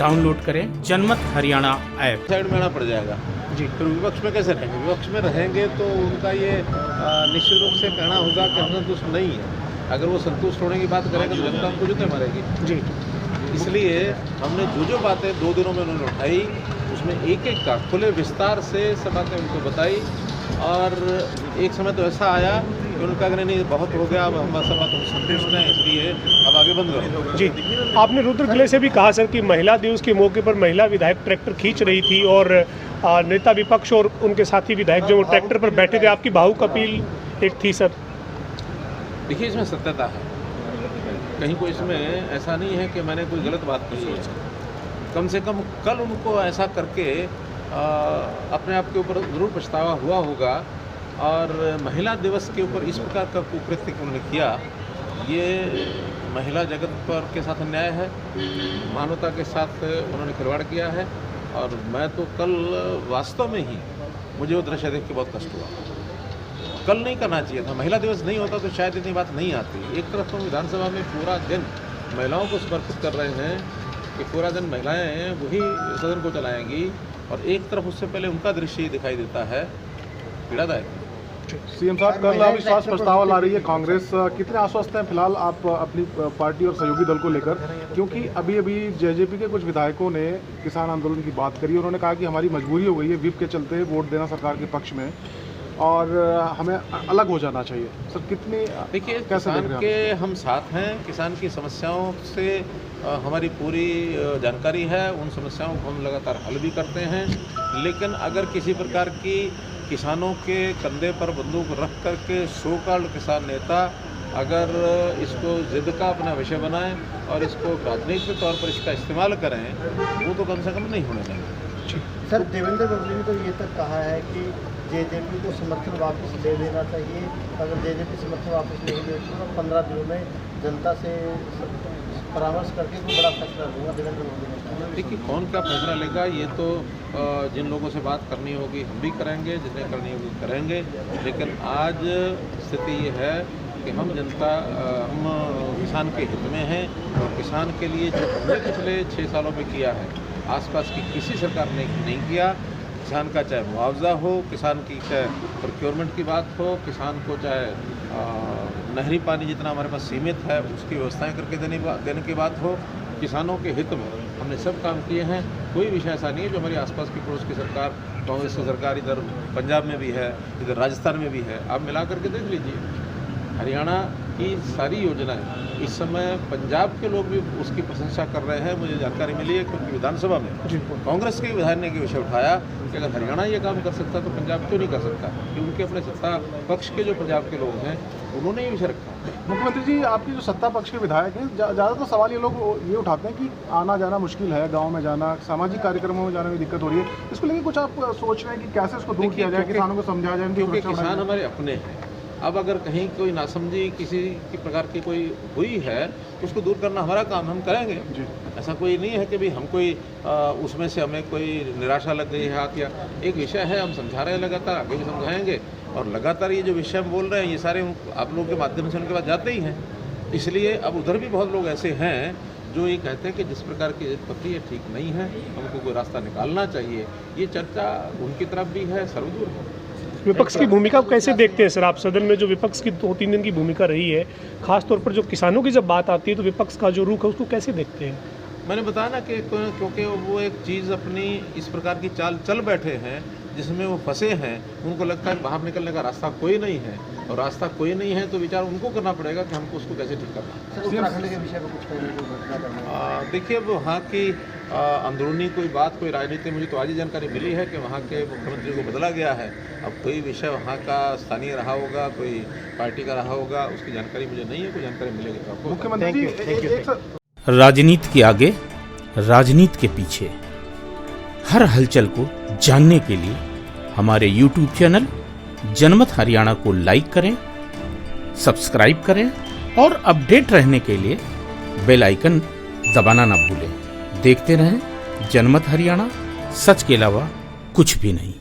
Download करें जनमत Haryana app. Side में आना पड़ जाएगा जी। फिर विपक्ष में कैसे रहेंगे? विपक्ष में रहेंगे तो उनका ये निश्चित रूप से कहना होगा कि हम संतुष्ट नहीं है। अगर वो संतुष्ट होने की बात करेंगे तो जनता उनको जूते मारेगी जी। इसलिए हमने जो बातें 2 दिनों में उन्होंने उठाई उसमें एक एक का खुले विस्तार से सब बातें उनको बताई। और एक समय तो ऐसा आया कि उनका अगर नहीं बहुत हो गया, अब हम सब बात संतुष्ट हैं, इसलिए अब आगे बंद करो जी। आपने रुद्र किले से भी कहा सर कि महिला दिवस के मौके पर महिला विधायक ट्रैक्टर खींच रही थी और नेता विपक्ष और उनके साथी विधायक जो ट्रैक्टर पर बैठे थे, आपकी भावुक अपील एक थी सर। देखिए, इसमें सत्यता है, कहीं कोई इसमें ऐसा नहीं है कि मैंने कोई गलत बात कही है। कम से कम कल उनको ऐसा करके अपने आप के ऊपर ज़रूर पछतावा हुआ होगा। और महिला दिवस के ऊपर इस प्रकार का कुकृत्य उन्होंने किया, ये महिला जगत पर के साथ अन्याय है, मानवता के साथ उन्होंने खिलवाड़ किया है। और मैं तो कल वास्तव में ही मुझे वो दृश्य देख के बहुत कष्ट हुआ। कल नहीं करना चाहिए था, महिला दिवस नहीं होता तो शायद इतनी बात नहीं आती। एक तरफ तो विधानसभा में पूरा दिन महिलाओं को समर्पित कर रहे हैं कि पूरा दिन महिलाएं वही सदन को चलाएंगी, और एक तरफ उससे पहले उनका दृश्य दिखाई देता है, पीड़ादायक। सीएम साहब, कल अविश्वास प्रस्ताव ला रही है कांग्रेस, कितने आश्वस्त हैं फिलहाल आप अपनी पार्टी और सहयोगी दल को लेकर? क्योंकि अभी जेजेपी के कुछ विधायकों ने किसान आंदोलन की बात करी, उन्होंने कहा कि हमारी मजबूरी हो गई है व्हिप के चलते वोट देना सरकार के पक्ष में और हमें अलग हो जाना चाहिए। सर, कितनी देखिए, किसान के हम साथ हैं, किसान की समस्याओं से हमारी पूरी जानकारी है, उन समस्याओं को हम लगातार हल भी करते हैं। लेकिन अगर किसी प्रकार की किसानों के कंधे पर बंदूक रख करके सो कॉल्ड किसान नेता अगर इसको जिद का अपना विषय बनाएं और इसको राजनीतिक तौर पर इसका इस्तेमाल करें, वो तो कम से कम नहीं होने देंगे। सर, देवेंद्र फडणवीस ने तो ये तक कहा है कि जेजेपी को समर्थन वापस ले लेना चाहिए। अगर जेजेपी समर्थन वापस नहीं लेती तो 15 दिनों में जनता से परामर्श करके कोई बड़ा फैसला लूँगा, देवेंद्र मोदी ने कहा। देखिए, कौन क्या फैसला लेगा ये तो जिन लोगों से बात करनी होगी हम भी करेंगे, जिन्हें करनी होगी करेंगे। लेकिन आज स्थिति ये है कि हम जनता, हम किसान के हित में हैं, और किसान के लिए जो हमने पिछले 6 सालों में किया है, आसपास की किसी सरकार ने नहीं किया। किसान का चाहे मुआवजा हो, किसान की चाहे प्रोक्योरमेंट की बात हो, किसान को चाहे नहरी पानी जितना हमारे पास सीमित है उसकी व्यवस्थाएं करके देने की बात हो, किसानों के हित में हमने सब काम किए हैं। कोई विषय ऐसा नहीं है जो हमारी आसपास की पड़ोस की सरकार, कांग्रेस की सरकार इधर पंजाब में भी है, इधर राजस्थान में भी है, आप मिला करके देख लीजिए। हरियाणा की सारी योजनाएं इस समय पंजाब के लोग भी उसकी प्रशंसा कर रहे हैं, मुझे जानकारी मिली है, क्योंकि विधानसभा में कांग्रेस के विधायक ने ये विषय उठाया कि अगर हरियाणा ये काम कर सकता तो पंजाब क्यों नहीं कर सकता, कि उनके अपने सत्ता पक्ष के जो पंजाब के लोग हैं उन्होंने ये विषय रखा। मुख्यमंत्री जी, आपकी जो सत्ता पक्ष के विधायक हैं, ज़्यादातर सवाल ये लोग ये उठाते हैं कि आना जाना मुश्किल है, गांव में जाना, सामाजिक कार्यक्रमों में जाने में दिक्कत हो रही है। इसको लेकर कुछ आप सोच रहे हैं कि कैसे इसको दूर किया जाए, किसानों को समझाया जाए? क्योंकि किसान हमारे अपने हैं। अब अगर कहीं कोई नासमझी किसी की प्रकार की कोई हुई है तो उसको दूर करना हमारा काम, हम करेंगे जी। ऐसा कोई नहीं है कि भाई हम कोई उसमें से हमें कोई निराशा लग गई है हाथ, या एक विषय है हम समझा रहे हैं, लगातार आगे भी समझाएंगे। और लगातार ये जो विषय हम बोल रहे हैं ये सारे आप लोगों के माध्यम से उनके पास जाते ही हैं। इसलिए अब उधर भी बहुत लोग ऐसे हैं जो ये कहते हैं कि जिस प्रकार की पद्धति है ठीक नहीं है, हमको कोई रास्ता निकालना चाहिए। ये चर्चा उनकी तरफ भी है, सर्वदूर है। विपक्ष की भूमिका को कैसे देखते हैं सर आप? सदन में जो विपक्ष की 2-3 दिन की भूमिका रही है, खासतौर पर जो किसानों की जब बात आती है तो विपक्ष का जो रुख है उसको कैसे देखते हैं? मैंने बताया ना कि क्योंकि वो एक चीज़ अपनी इस प्रकार की चाल चल बैठे हैं जिसमें वो फंसे हैं, उनको लगता है बाहर निकलने का रास्ता कोई नहीं है, और रास्ता कोई नहीं है तो विचार उनको करना पड़ेगा कि हमको उसको कैसे ठीक करना। उत्तराखंड के विषय पर कुछ कहने को घटना करना देखिए, अब वहाँ की अंदरूनी कोई बात, कोई राजनीति, मुझे तो आज ही जानकारी मिली है कि वहाँ के मुख्यमंत्री को बदला गया है। अब कोई विषय वहाँ का स्थानीय रहा होगा, कोई पार्टी का रहा होगा, उसकी जानकारी मुझे नहीं है, कोई जानकारी मिलेगी तो आपको। मुख्यमंत्री, राजनीति के आगे, राजनीति के पीछे, हर हलचल को जानने के लिए हमारे YouTube चैनल जनमत हरियाणा को लाइक करें, सब्सक्राइब करें और अपडेट रहने के लिए बेल आइकन दबाना ना भूलें। देखते रहें जनमत हरियाणा, सच के अलावा कुछ भी नहीं।